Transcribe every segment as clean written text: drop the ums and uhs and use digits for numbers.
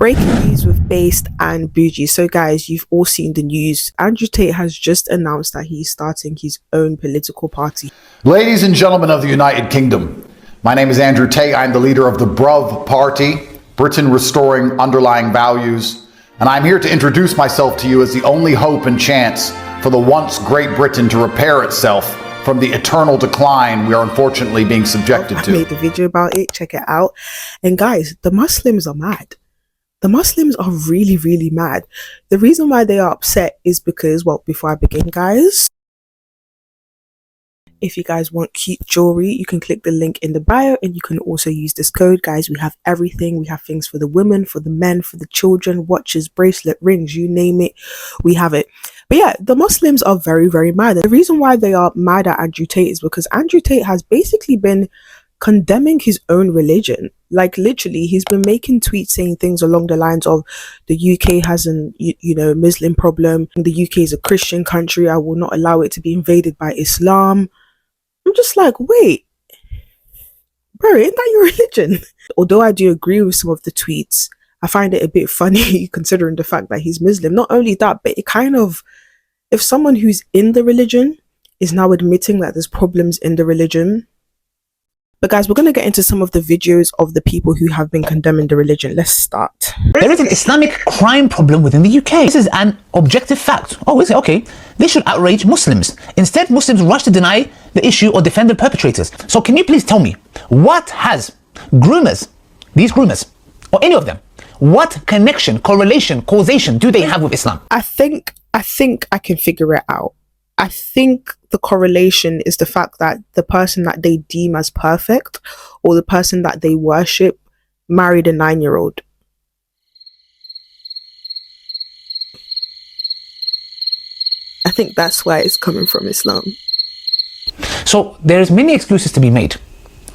Breaking news with Based and Bougie. So guys, you've all seen the news. Andrew Tate has just announced that he's starting his own political party. Ladies and gentlemen of the United Kingdom, my name is Andrew Tate. I'm the leader of the Brotherhood Party, Britain Restoring Underlying Values, and I'm here to introduce myself to you as the only hope and chance for the once Great Britain to repair itself from the eternal decline we are unfortunately being subjected to. I made a video about it, check it out. And guys, the Muslims are mad. The Muslims are really, really mad. The reason why they are upset is because, well, before I begin, guys, if you guys want cute jewelry, you can click the link in the bio and you can also use this code. Guys, we have everything. We have things for the women, for the men, for the children, watches, bracelet, rings, you name it, we have it. But yeah, the Muslims are very, very mad. The reason why they are mad at Andrew Tate is because Andrew Tate has basically been condemning his own religion. Like literally, he's been making tweets saying things along the lines of the UK has an, Muslim problem. The UK is a Christian country. I will not allow it to be invaded by Islam. I'm just like, wait, bro, ain't that your religion? Although I do agree with some of the tweets, I find it a bit funny considering the fact that he's Muslim. Not only that, but it kind of, if someone who's in the religion is now admitting that there's problems in the religion. But guys, we're going to get into some of the videos of the people who have been condemning the religion. Let's start. There is an Islamic crime problem within the UK. This is an objective fact. Oh, is it? Okay. This should outrage Muslims. Instead, Muslims rush to deny the issue or defend the perpetrators. So can you please tell me, what has these groomers, or any of them, what connection, correlation, causation do they have with Islam? I think I can figure it out. I think the correlation is the fact that the person that they deem as perfect or the person that they worship married a 9-year-old. I think that's where it's coming from, Islam. So there's many excuses to be made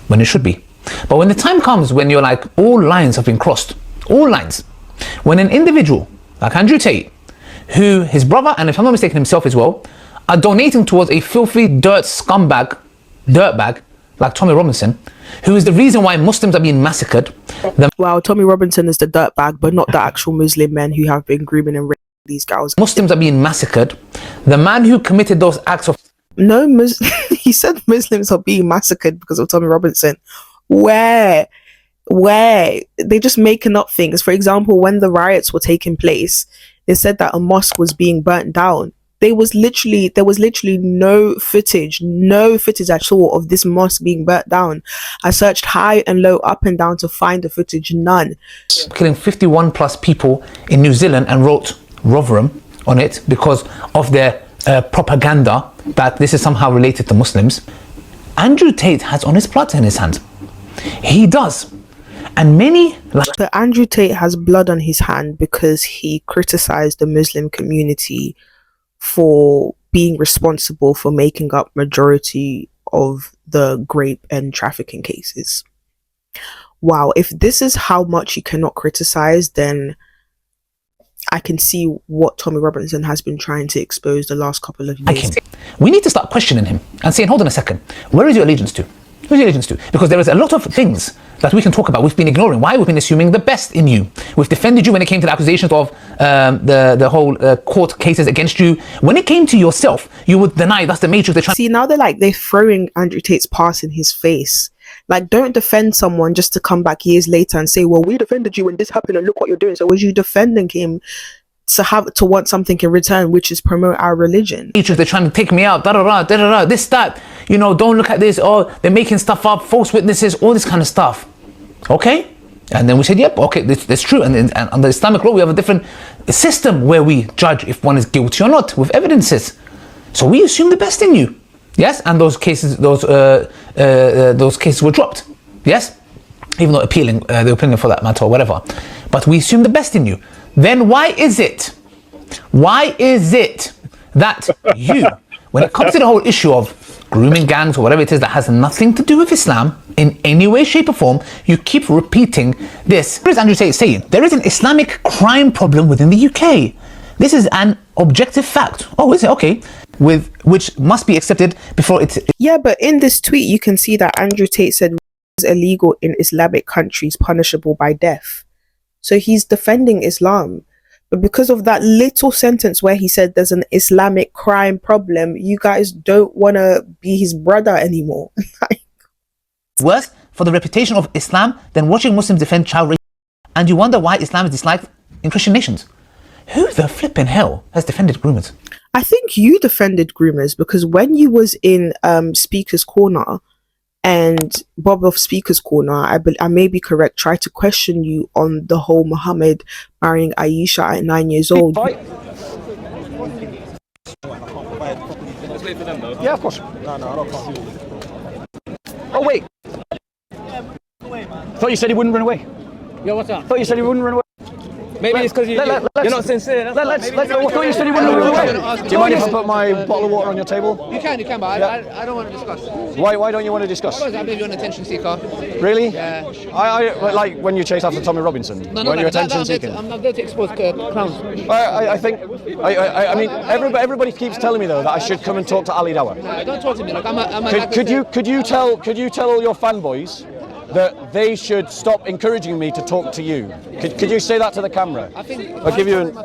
when it should be. But when the time comes when you're like, all lines have been crossed, all lines, when an individual like Andrew Tate, who his brother, and if I'm not mistaken himself as well, are donating towards a filthy dirtbag like Tommy Robinson, who is the reason why Muslims are being massacred. Well, Tommy Robinson is the dirtbag, but not the actual Muslim men who have been grooming and raping these girls. Muslims are being massacred. The man who committed those acts of... No, he said Muslims are being massacred because of Tommy Robinson. Where? They're just making up things. For example, when the riots were taking place, they said that a mosque was being burnt down. There was literally no footage at all of this mosque being burnt down. I searched high and low, up and down to find the footage, none. Killing 51 plus people in New Zealand and wrote Rotherham on it because of their propaganda that this is somehow related to Muslims. Andrew Tate has honest blood in his hands. He does. And many... But Andrew Tate has blood on his hand because he criticized the Muslim community for being responsible for making up majority of the rape and trafficking cases. Wow, if this is how much you cannot criticize, then I can see what Tommy Robinson has been trying to expose the last couple of years. We need to start questioning him and saying, hold on a second, where is your allegiance to? Who's your allegiance to? Because there is a lot of things that we can talk about. We've been ignoring. Why? We've been assuming the best in you. We've defended you when it came to the accusations of the whole court cases against you. When it came to yourself, you would deny. That's the matrix they're trying. See, now they're throwing Andrew Tate's past in his face. Like, don't defend someone just to come back years later and say, well, we defended you when this happened and look what you're doing. So was you defending him to want something in return, which is promote our religion? They're trying to take me out, this, that, don't look at this, oh, they're making stuff up, false witnesses, all this kind of stuff. Okay? And then we said, yep, okay, that's true. And under Islamic law, we have a different system where we judge if one is guilty or not with evidences. So we assume the best in you. Yes? And those cases were dropped. Yes? Even though they're appealing for that matter or whatever. But we assume the best in you. Then why is it that you, when it comes to the whole issue of grooming gangs or whatever it is that has nothing to do with Islam in any way, shape or form, you keep repeating this? What is Andrew Tate saying? There is an Islamic crime problem within the UK. This is an objective fact. Oh, is it? Okay. Which must be accepted before it's... Yeah, but in this tweet, you can see that Andrew Tate said it's illegal in Islamic countries, punishable by death. So he's defending Islam. But because of that little sentence where he said there's an Islamic crime problem, you guys don't want to be his brother anymore. Worse for the reputation of Islam than watching Muslims defend child rape. And you wonder why Islam is disliked in Christian nations. Who the flipping hell has defended groomers? I think you defended groomers because when you was in Speaker's Corner and Bob of Speaker's Corner, I may be correct, tried to question you on the whole Muhammad marrying Aisha at 9 years old. Yeah, of course. Oh, wait. Thought you said he wouldn't run away. Yo, what's up? Thought you said he wouldn't run away. Maybe it's because you're not sincere. Let's thought you said he wouldn't run away. Do you mind if I put my bottle of water on your table? You can, but I don't want to discuss. Why don't you want to discuss? Because I believe you're an attention seeker. Really? Yeah. I like when you chase after Tommy Robinson. No, when you're attention seeking. I'm not there to expose clowns. I think I mean everybody keeps telling me though that I should come and talk to Ali Dawah. No, don't talk to me. Like Could you tell all your fanboys that they should stop encouraging me to talk to you? Could you say that to the camera? I'll give you an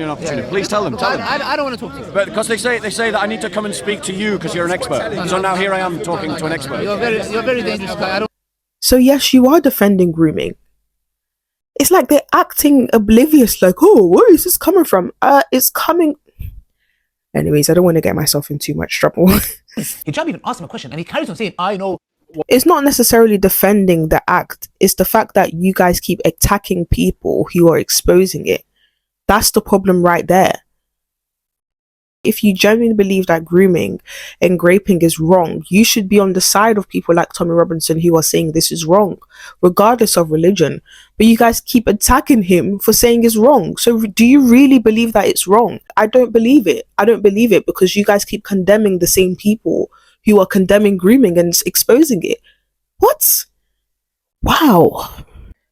opportunity. Yeah. Please tell them. I don't want to talk to you. But because they say that I need to come and speak to you because you're an expert. So now here I am talking to an expert. You're very dangerous guy. So yes, you are defending grooming. It's like they're acting oblivious, like, oh, where is this coming from? It's coming. Anyways, I don't want to get myself in too much trouble. Hijab even asked him a question and he carries on saying, I know. It's not necessarily defending the act. It's the fact that you guys keep attacking people who are exposing it. That's the problem right there. If you genuinely believe that grooming and graping is wrong, you should be on the side of people like Tommy Robinson who are saying this is wrong, regardless of religion. But you guys keep attacking him for saying it's wrong. So do you really believe that it's wrong? I don't believe it. I don't believe it because you guys keep condemning the same people who are condemning grooming and exposing it. What? Wow.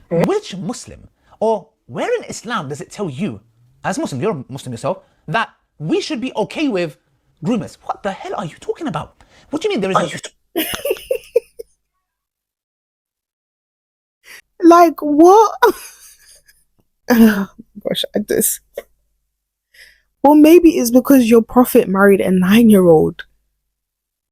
Which Muslim or where in Islam does it tell you, as Muslim, you're a Muslim yourself, that we should be okay with groomers? What the hell are you talking about? What do you mean there is Like what? Gosh, I just. Well, maybe it's because your prophet married a 9-year-old.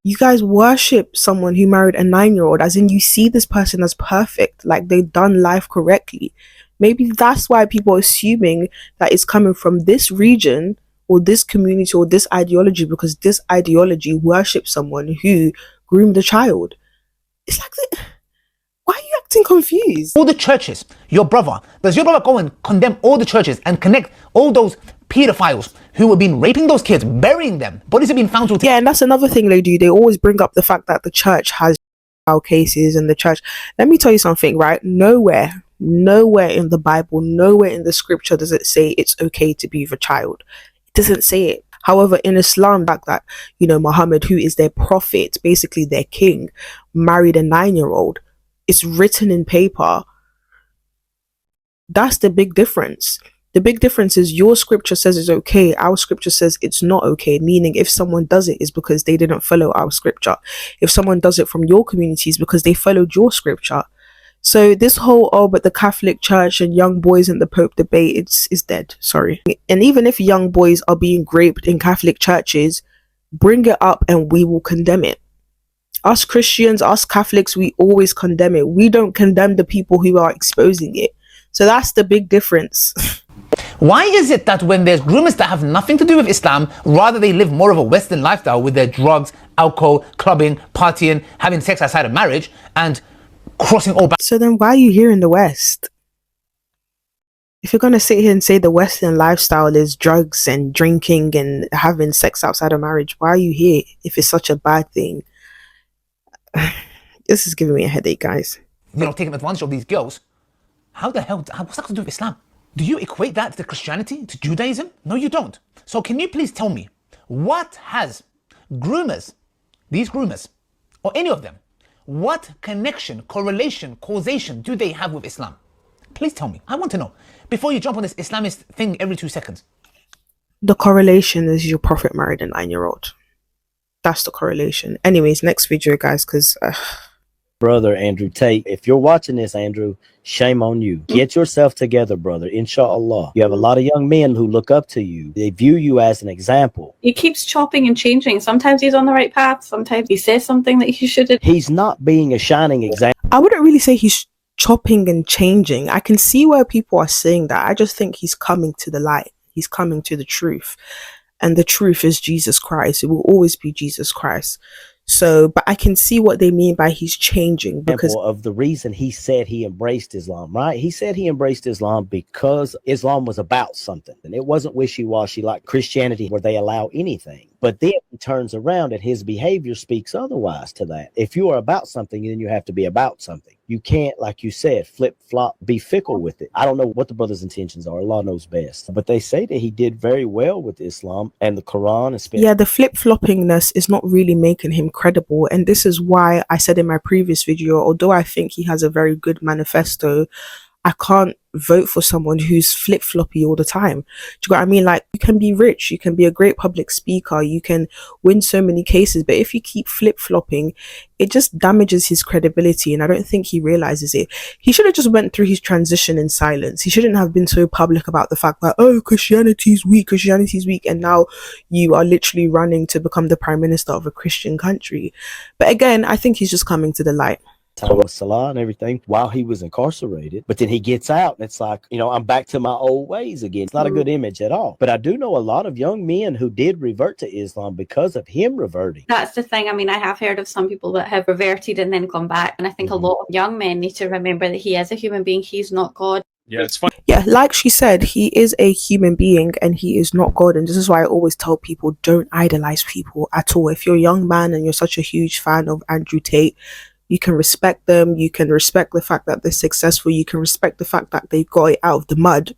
You guys worship someone who married a 9-year-old, as in you see this person as perfect, like they've done life correctly. Maybe that's why people are assuming that it's coming from this region or this community or this ideology, because this ideology worships someone who groomed a child. It's like, why are you acting confused? all the churches? Does your brother go and condemn all the churches and connect all those pedophiles who have been raping those kids, burying them, bodies have been found to... Yeah, and that's another thing they do. They always bring up the fact that the church has cases and the church. Let me tell you something, right? Nowhere in the Bible, nowhere in the scripture does it say it's okay to be with a child. It doesn't say it. However, in Islam, back that, Muhammad, who is their prophet, basically their king, married a 9-year-old. It's written in paper. That's the big difference. The big difference is your scripture says it's okay. Our scripture says it's not okay. Meaning if someone does it, it's because they didn't follow our scripture. If someone does it from your community, it's because they followed your scripture. So this whole, but the Catholic Church and young boys and the Pope debate, it's dead. Sorry. And even if young boys are being raped in Catholic churches, bring it up and we will condemn it. Us Christians, us Catholics, we always condemn it. We don't condemn the people who are exposing it. So that's the big difference. Why is it that when there's groomers that have nothing to do with Islam, rather they live more of a Western lifestyle with their drugs, alcohol, clubbing, partying, having sex outside of marriage, and crossing all So then why are you here in the West? If you're going to sit here and say the Western lifestyle is drugs and drinking and having sex outside of marriage, why are you here if it's such a bad thing? This is giving me a headache, guys. taking advantage of these girls. What's that got to do with Islam? Do you equate that to Christianity, to Judaism? No, you don't. So can you please tell me, what has these groomers, or any of them, what connection, correlation, causation do they have with Islam? Please tell me. I want to know. Before you jump on this Islamist thing every 2 seconds. The correlation is your prophet married a 9-year-old. That's the correlation. Anyways, next video, guys, because brother Andrew Tate. If you're watching this, Andrew, shame on you. Get yourself together, brother. Inshallah. You have a lot of young men who look up to you. They view you as an example. He keeps chopping and changing. Sometimes he's on the right path. Sometimes he says something that he shouldn't. He's not being a shining example. I wouldn't really say he's chopping and changing. I can see where people are saying that. I just think he's coming to the light. He's coming to the truth. And the truth is Jesus Christ. It will always be Jesus Christ. So, but I can see what they mean by he's changing, because of the reason he said he embraced Islam, right? He said he embraced Islam because Islam was about something, and it wasn't wishy-washy like Christianity where they allow anything. But then he turns around and his behavior speaks otherwise to that. If you are about something, then you have to be about something. You can't, like you said, flip-flop, be fickle with it. I don't know what the brother's intentions are. Allah knows best. But they say that he did very well with Islam and the Quran. Yeah, the flip-floppingness is not really making him credible. And this is why I said in my previous video, although I think he has a very good manifesto, I can't vote for someone who's flip-floppy all the time. Do you know what I mean? Like, you can be rich, you can be a great public speaker, you can win so many cases, but if you keep flip-flopping, it just damages his credibility, and I don't think he realizes it. He should have just went through his transition in silence. He shouldn't have been so public about the fact that, oh, Christianity's weak, and now you are literally running to become the prime minister of a Christian country. But again, I think he's just coming to the light. Salah and everything while he was incarcerated, but then he gets out and it's like, I'm back to my old ways again. It's not a good image at all. But I do know a lot of young men who did revert to Islam because of him reverting. That's the thing. I mean, I have heard of some people that have reverted and then come back, and I think a lot of young men need to remember that he is a human being. He's not God. Yeah, it's fine. Yeah, like she said, he is a human being and he is not God. And this is why I always tell people, don't idolize people at all. If you're a young man and you're such a huge fan of Andrew Tate, you can respect them, you can respect the fact that they're successful, you can respect the fact that they got it out of the mud.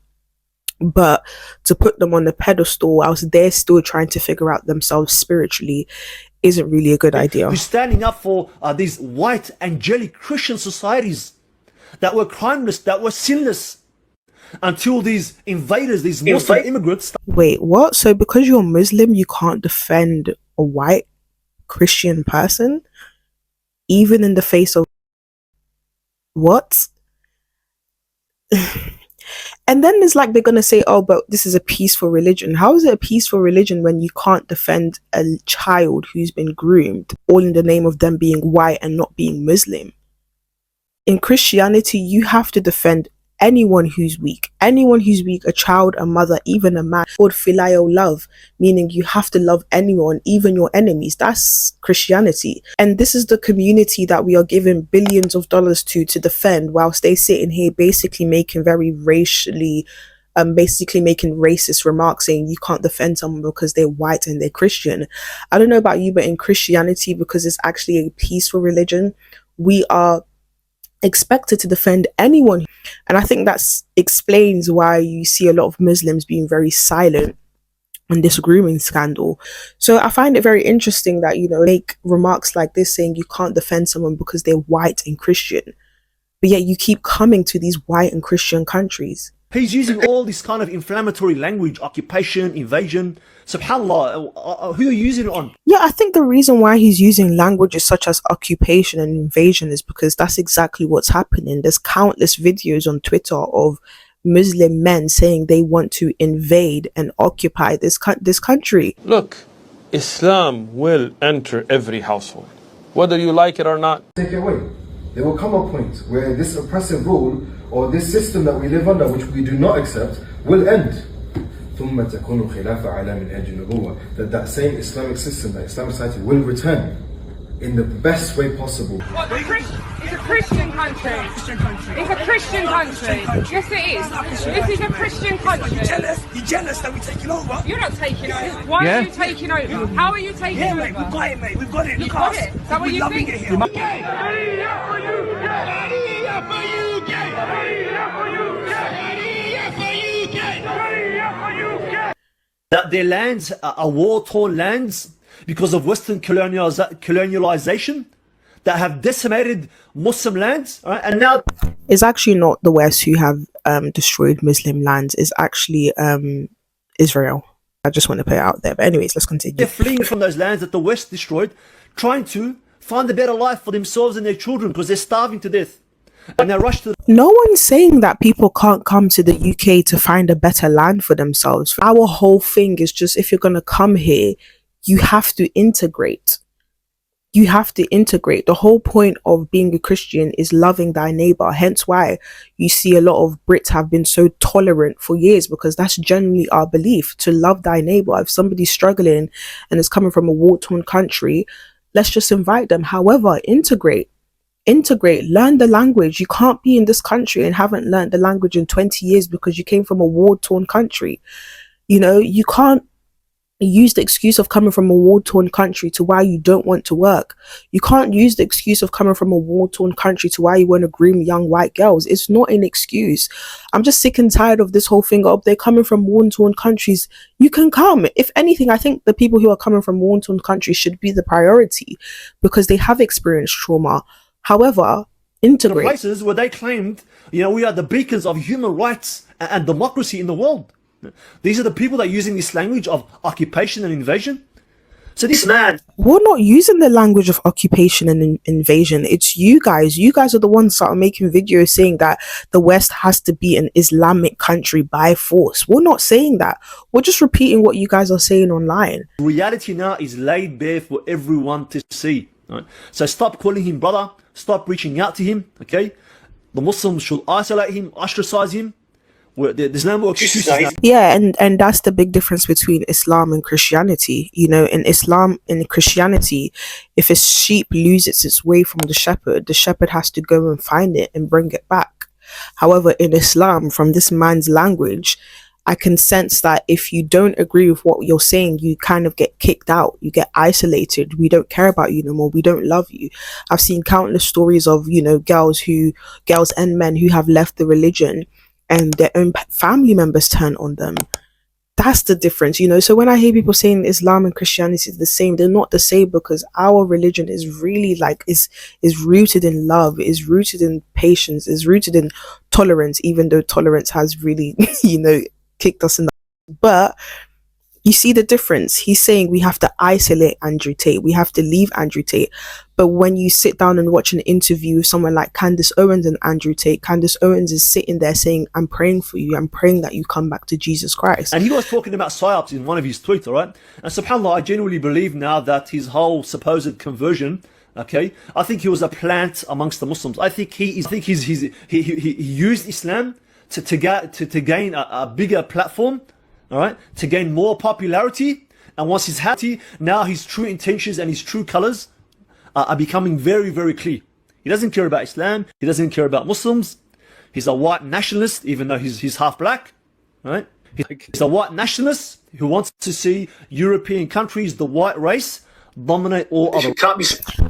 But to put them on the pedestal whilst they're still trying to figure out themselves spiritually isn't really a good idea. We're standing up for these white angelic Christian societies that were crimeless, that were sinless, until these invaders, these Muslim immigrants. Wait, what? So because you're Muslim, you can't defend a white Christian person? Even in the face of what? And then it's like they're gonna say, oh, but this is a peaceful religion. How is it a peaceful religion when you can't defend a child who's been groomed, all in the name of them being white and not being Muslim? In Christianity, you have to defend anyone who's weak, a child, a mother, even a man. Called filial love, meaning you have to love anyone, even your enemies. That's Christianity. And this is the community that we are giving billions of dollars to defend, whilst they sit in here basically making very racially making racist remarks, saying you can't defend someone because they're white and they're Christian. I don't know about you, but in Christianity, because it's actually a peaceful religion, we are expected to defend anyone. And I think that explains why you see a lot of Muslims being very silent on this grooming scandal. So I find it very interesting that, make remarks like this saying you can't defend someone because they're white and Christian, but yet you keep coming to these white and Christian countries. He's using all this kind of inflammatory language, occupation, invasion. SubhanAllah, who are you using it on? Yeah, I think the reason why he's using languages such as occupation and invasion is because that's exactly what's happening. There's countless videos on Twitter of Muslim men saying they want to invade and occupy this country. Look, Islam will enter every household, whether you like it or not. Take it away. There will come a point where this oppressive rule or this system that we live under, which we do not accept, will end. That same Islamic system, that Islamic society will return in the best way possible. What, it's a Christian country. It's a Christian country. Yes, it is. This is a Christian country. You're jealous that we're taking over? You're not taking over. Why are you taking over? How are you taking over? Mate, we've got it, mate. We've got it. You've got it. Is that what you think? That their lands are war-torn lands because of Western colonialization that have decimated Muslim lands, right? And now it's actually not the West who have destroyed Muslim lands. It's actually Israel. I just want to put it out there. But anyways, let's continue. They're fleeing from those lands that the West destroyed, trying to find a better life for themselves and their children because they're starving to death. And they rush to. No one's saying that people can't come to the UK to find a better land for themselves. Our whole thing is just, if you're going to come here, you have to integrate. You have to integrate. The whole point of being a Christian is loving thy neighbor. Hence why you see a lot of Brits have been so tolerant for years, because that's generally our belief, to love thy neighbor. If somebody's struggling and is coming from a war-torn country, let's just invite them. However, integrate, learn the language. You can't be in this country and haven't learned the language in 20 years because you came from a war-torn country. You know, you can't use the excuse of coming from a war-torn country to why you don't want to work. You can't use the excuse of coming from a war-torn country to why you want to groom young white girls. It's not an excuse. I'm just sick and tired of this whole thing of they're coming from war-torn countries. You can come. If anything, I think the people who are coming from war-torn countries should be the priority because they have experienced trauma. However, integrate. Places where they claimed, you know, we are the beacons of human rights and democracy in the world. These are the people that are using this language of occupation and invasion. So this man... We're not using the language of occupation and invasion. It's you guys. You guys are the ones that are making videos saying that the West has to be an Islamic country by force. We're not saying that. We're just repeating what you guys are saying online. Reality now is laid bare for everyone to see. Right? So stop calling him brother. Stop reaching out to him. Okay? The Muslims should isolate him, ostracize him. There's no more excuses now. Yeah, and that's the big difference between Islam and Christianity. You know, in Islam, in Christianity, if a sheep loses its way from the shepherd has to go and find it and bring it back. However, in Islam, from this man's language, I can sense that if you don't agree with what you're saying, you kind of get kicked out. You get isolated. We don't care about you no more. We don't love you. I've seen countless stories of, you know, girls and men who have left the religion and their own family members turn on them. That's the difference, you know. So when I hear people saying Islam and Christianity is the same, they're not the same, because our religion is really like is rooted in love, is rooted in patience, is rooted in tolerance, even though tolerance has really, you know, kicked us in the... But you see the difference. He's saying we have to isolate Andrew Tate. We have to leave Andrew Tate. But when you sit down and watch an interview with someone like Candace Owens and Andrew Tate, Candace Owens is sitting there saying, I'm praying for you. I'm praying that you come back to Jesus Christ. And he was talking about psyops in one of his tweets, all right? And subhanAllah, I genuinely believe now that his whole supposed conversion, okay, I think he was a plant amongst the Muslims. I think he used Islam to gain a bigger platform, all right, to gain more popularity. And once he's happy, now his true intentions and his true colors are becoming very, very clear. He doesn't care about Islam. He doesn't care about Muslims. He's a white nationalist, even though he's half black, right? He's a white nationalist who wants to see European countries, the white race, dominate all other.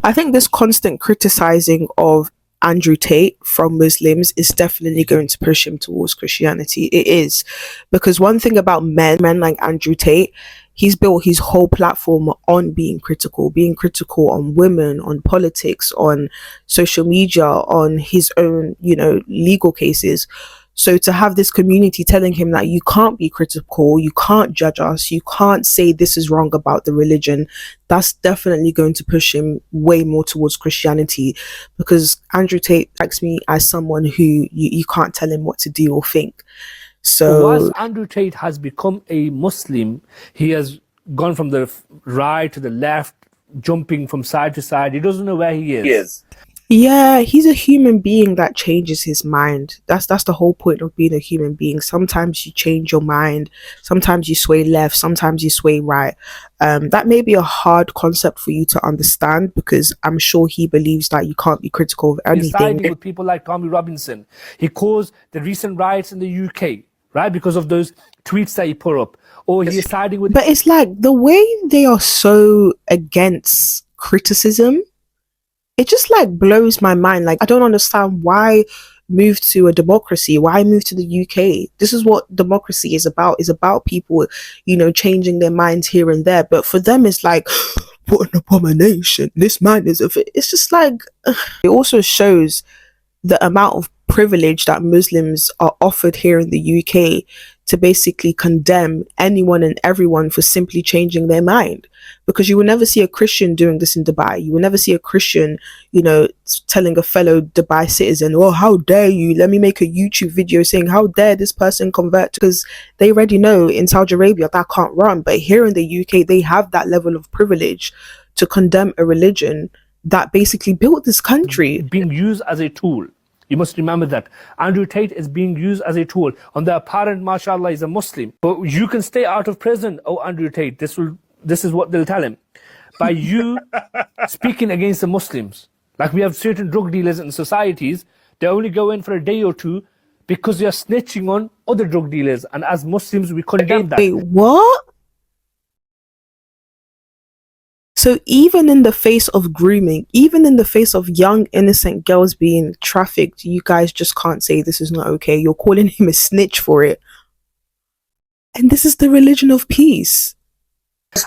I think this constant criticizing of Andrew Tate from Muslims is definitely going to push him towards Christianity. It is, because one thing about men like Andrew Tate, he's built his whole platform on being critical on women, on politics, on social media, on his own, you know, legal cases. So to have this community telling him that you can't be critical, you can't judge us, you can't say this is wrong about the religion, that's definitely going to push him way more towards Christianity, because Andrew Tate strikes me as someone who you can't tell him what to do or think. So once Andrew Tate has become a Muslim, he has gone from the right to the left, jumping from side to side. He doesn't know where he is. Yeah, he's a human being that changes his mind. That's the whole point of being a human being. Sometimes you change your mind, sometimes you sway left, sometimes you sway right. That may be a hard concept for you to understand, because I'm sure he believes that you can't be critical of anything. He's siding with people like Tommy Robinson. He caused the recent riots in the UK, right, because of those tweets that he put up. Or he's siding with... But it's like the way they are so against criticism, it just like blows my mind. Like, I don't understand why move to a democracy, why move to the UK. This is what democracy is about people, you know, changing their minds here and there. But for them, it's like, what an abomination, this man is of it. It's just like, it also shows the amount of privilege that Muslims are offered here in the UK to basically condemn anyone and everyone for simply changing their mind. Because you will never see a Christian doing this in Dubai. You will never see a Christian, you know, telling a fellow Dubai citizen, oh, how dare you? Let me make a YouTube video saying, how dare this person convert? Because they already know in Saudi Arabia that can't run. But here in the UK, they have that level of privilege to condemn a religion that basically built this country. Being used as a tool. You must remember that. Andrew Tate is being used as a tool. On the apparent, mashallah, is a Muslim. But you can stay out of prison, oh Andrew Tate. This is what they'll tell him. By you speaking against the Muslims. Like we have certain drug dealers in societies, they only go in for a day or two because they are snitching on other drug dealers. And as Muslims, we condemn that. Wait, what? So even in the face of grooming, even in the face of young innocent girls being trafficked, you guys just can't say this is not okay. You're calling him a snitch for it. And this is the religion of peace.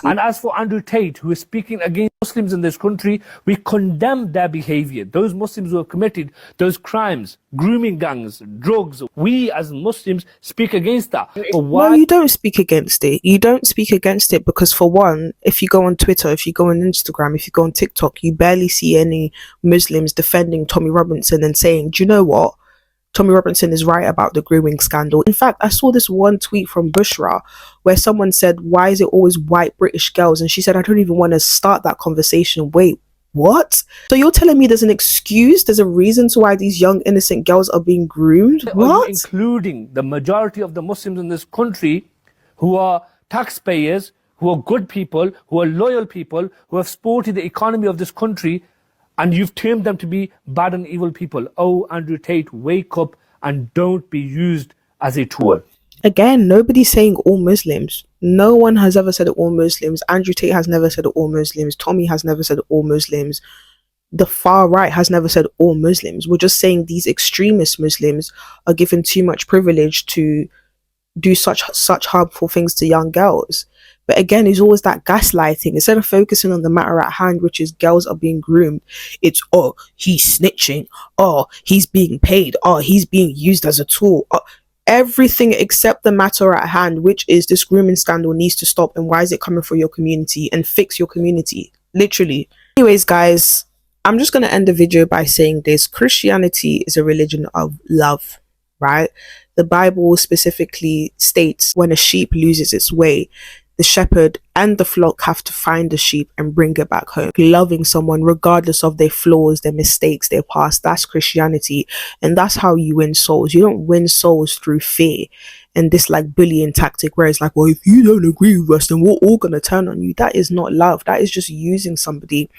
And as for Andrew Tate, who is speaking against Muslims in this country, we condemn their behavior. Those Muslims who have committed those crimes, grooming gangs, drugs, we as Muslims speak against that. But why? No, you don't speak against it. You don't speak against it because, for one, if you go on Twitter, if you go on Instagram, if you go on TikTok, you barely see any Muslims defending Tommy Robinson and saying, do you know what? Tommy Robinson is right about the grooming scandal. In fact, I saw this one tweet from Bushra where someone said, why is it always white British girls? And she said, I don't even want to start that conversation. Wait, what? So you're telling me there's an excuse, there's a reason to why these young innocent girls are being groomed? What? Including the majority of the Muslims in this country who are taxpayers, who are good people, who are loyal people, who have supported the economy of this country, and you've termed them to be bad and evil people. Oh, Andrew Tate, wake up and don't be used as a tool. Again, nobody's saying all Muslims. No one has ever said all Muslims. Andrew Tate has never said all Muslims. Tommy has never said all Muslims. The far right has never said all Muslims. We're just saying these extremist Muslims are given too much privilege to do such harmful things to young girls. But again, it's always that gaslighting. Instead of focusing on the matter at hand, which is girls are being groomed, it's, oh, he's snitching. Oh, he's being paid. Oh, he's being used as a tool. Oh, everything except the matter at hand, which is this grooming scandal needs to stop. And why is it coming from your community? And fix your community. Literally. Anyways, guys, I'm just going to end the video by saying this. Christianity is a religion of love, right? The Bible specifically states when a sheep loses its way, the shepherd and the flock have to find the sheep and bring it back home. Loving someone regardless of their flaws, their mistakes, their past. That's Christianity. And that's how you win souls. You don't win souls through fear and this like bullying tactic where it's like, well, if you don't agree with us, then we're all going to turn on you. That is not love. That is just using somebody.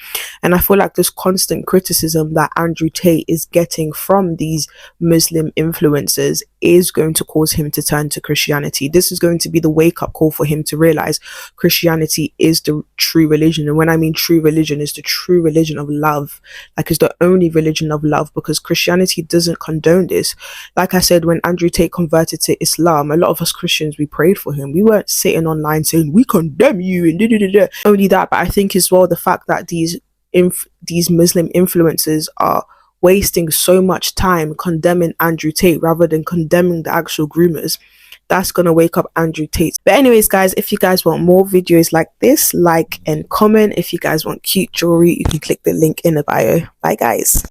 And I feel like this constant criticism that Andrew Tate is getting from these Muslim influencers is going to cause him to turn to Christianity. This is going to be the wake-up call for him to realize Christianity is the true religion. And when I mean true religion, is the true religion of love. Like, it's the only religion of love, because Christianity doesn't condone this. Like I said, when Andrew Tate converted to Islam, a lot of us Christians, we prayed for him. We weren't sitting online saying, we condemn you and da-da-da-da. Only that, but I think as well the fact that these Muslim influencers are wasting so much time condemning Andrew Tate rather than condemning the actual groomers, that's gonna wake up Andrew Tate. But anyways, guys, if you guys want more videos like this, like and comment. If you guys want cute jewelry, you can click the link in the bio. Bye, guys.